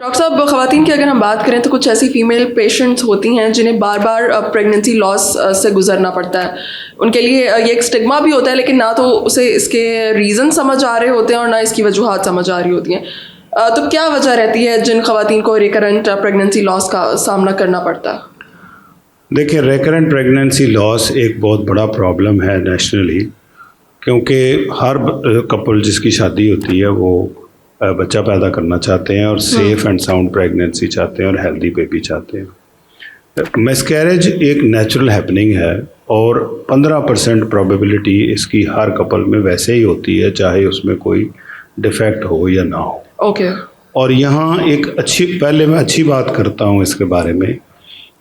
Doctor साहब, ख़वातीन की अगर हम बात करें तो कुछ ऐसी फ़ीमेल पेशेंट्स होती हैं जिन्हें बार बार प्रेगनेंसी लॉस से गुजरना पड़ता है। उनके लिए ये एक स्टिग्मा भी होता है, लेकिन ना तो उसे इसके रीज़न समझ आ रहे होते हैं और ना इसकी वजूहात समझ आ रही होती हैं। तो क्या वजह रहती है जिन ख़वातीन को रिकरेंट प्रेगनेंसी लॉस का सामना करना पड़ता है? देखिए, रिकरेंट प्रेगनेंसी लॉस एक बहुत बड़ा प्रॉब्लम है नेशनली, क्योंकि हर कपल जिसकी शादी होती है वो बच्चा पैदा करना चाहते हैं और सेफ़ एंड साउंड प्रेगनेंसी चाहते हैं और हेल्दी बेबी चाहते हैं। मिसकैरेज एक नेचुरल हैपनिंग है और 15% प्रोबेबिलिटी इसकी हर कपल में वैसे ही होती है, चाहे उसमें कोई डिफेक्ट हो या ना हो। ओके। और यहाँ एक पहले मैं अच्छी बात करता हूँ इसके बारे में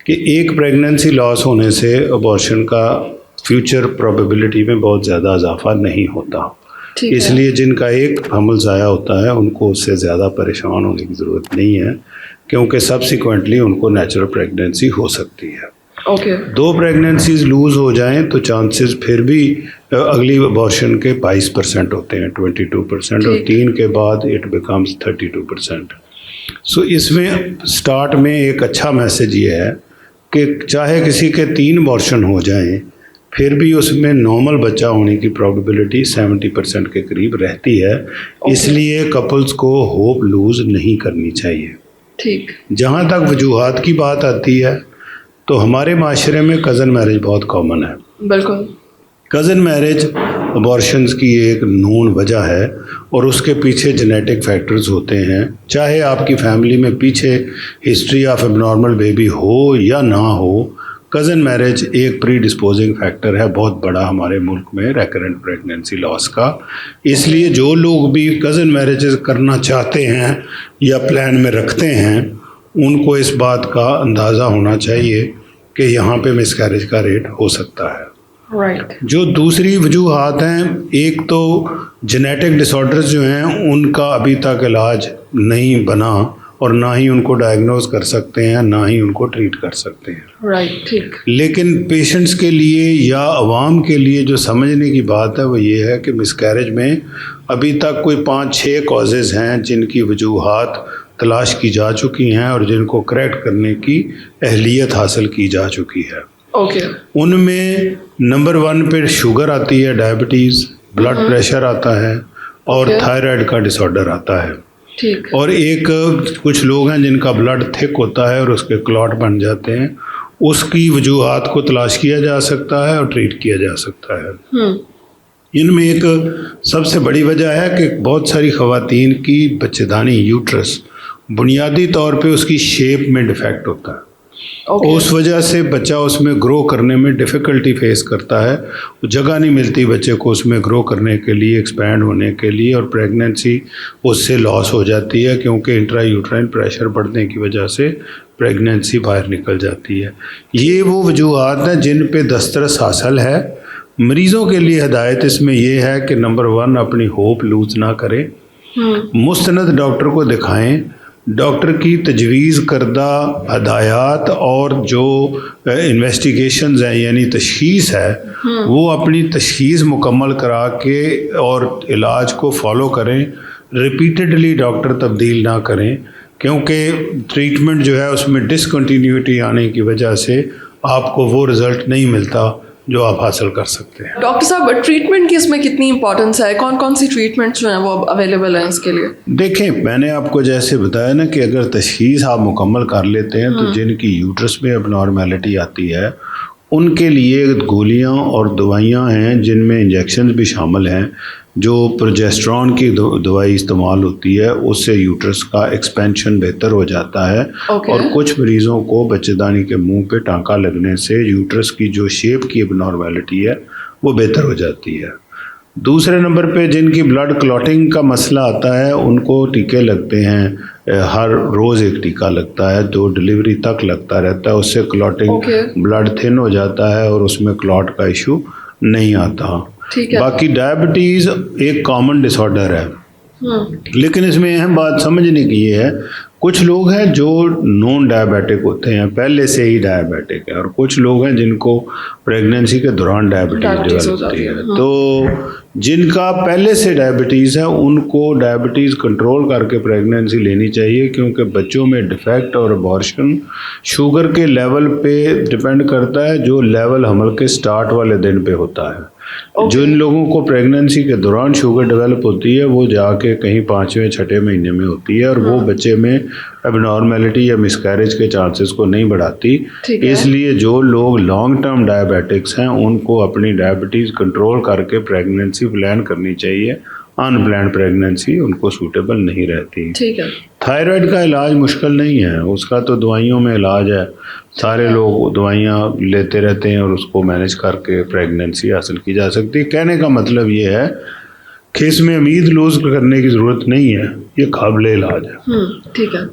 कि एक प्रेगनेंसी लॉस होने से अबॉर्शन का फ्यूचर प्रोबेबिलिटी में बहुत ज़्यादा इजाफा नहीं होता। इसलिए जिनका एक हमल ज़ाया होता है उनको उससे ज़्यादा परेशान होने की ज़रूरत नहीं है, क्योंकि सब्सिक्वेंटली उनको नेचुरल प्रेगनेंसी हो सकती है। ओके। 2 प्रेगनेंसीज लूज़ हो जाएं तो चांसेस फिर भी अगली अबॉर्शन के 22% होते हैं, 22%, और 3 के बाद इट बिकम्स 32%। सो इसमें स्टार्ट में एक अच्छा मैसेज ये है कि चाहे किसी के 3 अबॉर्शन हो जाएं, फिर भी उसमें नॉर्मल बच्चा होने की प्रोबेबिलिटी 70% के करीब रहती है। इसलिए कपल्स को होप लूज़ नहीं करनी चाहिए। ठीक। जहाँ तक वजूहात की बात आती है तो हमारे माशरे में कज़न मैरिज बहुत कॉमन है। बिल्कुल। कज़न मैरिज अबॉर्शंस की एक नोन वजह है और उसके पीछे जेनेटिक फैक्टर्स होते हैं। चाहे आपकी फैमिली में पीछे हिस्ट्री ऑफ एबनॉर्मल बेबी हो या ना हो, कज़न मैरिज एक प्री डिस्पोजिंग फैक्टर है बहुत बड़ा हमारे मुल्क में रिकरेंट प्रेगनेंसी लॉस का। इसलिए जो लोग भी कज़न मैरिजेस करना चाहते हैं या प्लान में रखते हैं, उनको इस बात का अंदाज़ा होना चाहिए कि यहाँ पे मिसकैरेज का रेट हो सकता है। राइट। जो दूसरी वजूहात हैं, एक तो जेनेटिक डिसऑर्डर्स जो हैं उनका अभी तक इलाज नहीं बना और ना ही उनको डायग्नोज कर सकते हैं, ना ही उनको ट्रीट कर सकते हैं। राइट। ठीक। लेकिन पेशेंट्स के लिए या अवाम के लिए जो समझने की बात है वो ये है कि मिसकैरेज में अभी तक कोई 5-6 कॉजेज़ हैं जिनकी वजूहात तलाश की जा चुकी हैं और जिनको करेक्ट करने की अहलियत हासिल की जा चुकी है। ओके। उनमें नंबर 1 पे शुगर आती है, डायबिटीज़, ब्लड प्रेशर आता है और थायराइड का डिसऑर्डर आता है। ठीक। और एक कुछ लोग हैं जिनका ब्लड थिक होता है और उसके क्लॉट बन जाते हैं, उसकी वजूहात को तलाश किया जा सकता है और ट्रीट किया जा सकता है। इनमें एक सबसे बड़ी वजह है कि बहुत सारी ख़वातीन की बच्चेदानी यूट्रस बुनियादी तौर पे उसकी शेप में डिफेक्ट होता है। उस वजह से बच्चा उसमें ग्रो करने में डिफ़िकल्टी फेस करता है, जगह नहीं मिलती बच्चे को उसमें ग्रो करने के लिए, एक्सपैंड होने के लिए, और प्रेगनेंसी उससे लॉस हो जाती है क्योंकि इंट्रा यूट्राइन प्रेशर बढ़ने की वजह से प्रेगनेंसी बाहर निकल जाती है। ये वो वजूहात हैं जिन पे दस्तरस हासिल है। मरीज़ों के लिए हिदायत इसमें ये है कि नंबर 1 अपनी होप लूज़ ना करें, मुस्तनद डॉक्टर को दिखाएं। डॉक्टर की तजवीज़ करदा हदायत और जो इन्वेस्टिगेशंस हैं यानी तशख़ीस है, वो अपनी तशख़ीस मुकम्मल करा के और इलाज को फॉलो करें। रिपीटेडली डॉक्टर तब्दील ना करें, क्योंकि ट्रीटमेंट जो है उसमें डिसकंटिन्यूटी आने की वजह से आपको वो रिज़ल्ट नहीं मिलता जो आप हासिल कर सकते हैं। डॉक्टर साहब, ट्रीटमेंट की इसमें कितनी इंपॉर्टेंस है? कौन कौन सी ट्रीटमेंट्स जो हैं वो अवेलेबल हैं इसके लिए? देखें, मैंने आपको जैसे बताया ना कि अगर तशख़ीस आप मुकम्मल कर लेते हैं तो जिनकी यूट्रस में अबनॉर्मेलिटी आती है उनके लिए गोलियां और दवाइयां हैं जिनमें इंजेक्शन भी शामिल हैं। जो प्रोजेस्टेरॉन की दवाई इस्तेमाल होती है उससे यूट्रस का एक्सपेंशन बेहतर हो जाता है। और कुछ मरीज़ों को बच्चेदानी के मुंह पे टांका लगने से यूट्रस की जो शेप की एबनॉर्मेलिटी है वो बेहतर हो जाती है। दूसरे नंबर पे जिनकी ब्लड क्लॉटिंग का मसला आता है उनको टीके लगते हैं, हर रोज़ एक टीका लगता है, 2 डिलीवरी तक लगता रहता है। उससे क्लॉटिंग ब्लड थिन हो जाता है और उसमें क्लॉट का इशू नहीं आता। बाकी डायबिटीज़ एक कॉमन डिसऑर्डर है, लेकिन इसमें अहम बात समझने की ये है कुछ लोग हैं जो नॉन डायबिटिक होते हैं, पहले से ही डायबिटिक है, और कुछ लोग हैं जिनको प्रेगनेंसी के दौरान डायबिटीज़ डेवलप होती है। तो जिनका पहले से डायबिटीज़ है उनको डायबिटीज़ कंट्रोल करके प्रेगनेंसी लेनी चाहिए, क्योंकि बच्चों में डिफेक्ट और अबॉर्शन शुगर के लेवल पे डिपेंड करता है, जो लेवल हमल के स्टार्ट वाले दिन पे होता है। जिन लोगों को प्रेगनेंसी के दौरान शुगर डेवलप होती है वो जाके कहीं 5वें 6ठे महीने में होती है, और वो बच्चे में एबनॉर्मेलिटी या मिसकैरेज के चांसेस को नहीं बढ़ाती। इसलिए जो लोग लॉन्ग टर्म डायबिटिक्स हैं उनको अपनी डायबिटीज़ कंट्रोल करके प्रेगनेंसी प्लान करनी चाहिए। अनप्लान्ड प्रेगनेंसी उनको सूटेबल नहीं रहती। ठीक है। थायराइड का इलाज मुश्किल नहीं है, उसका तो दवाइयों में इलाज है। सारे लोग दवाइयाँ लेते रहते हैं और उसको मैनेज करके प्रेगनेंसी हासिल की जा सकती है। कहने का मतलब ये है कि इसमें उम्मीद लूज करने की ज़रूरत नहीं है, ये काबिल इलाज है। ठीक है।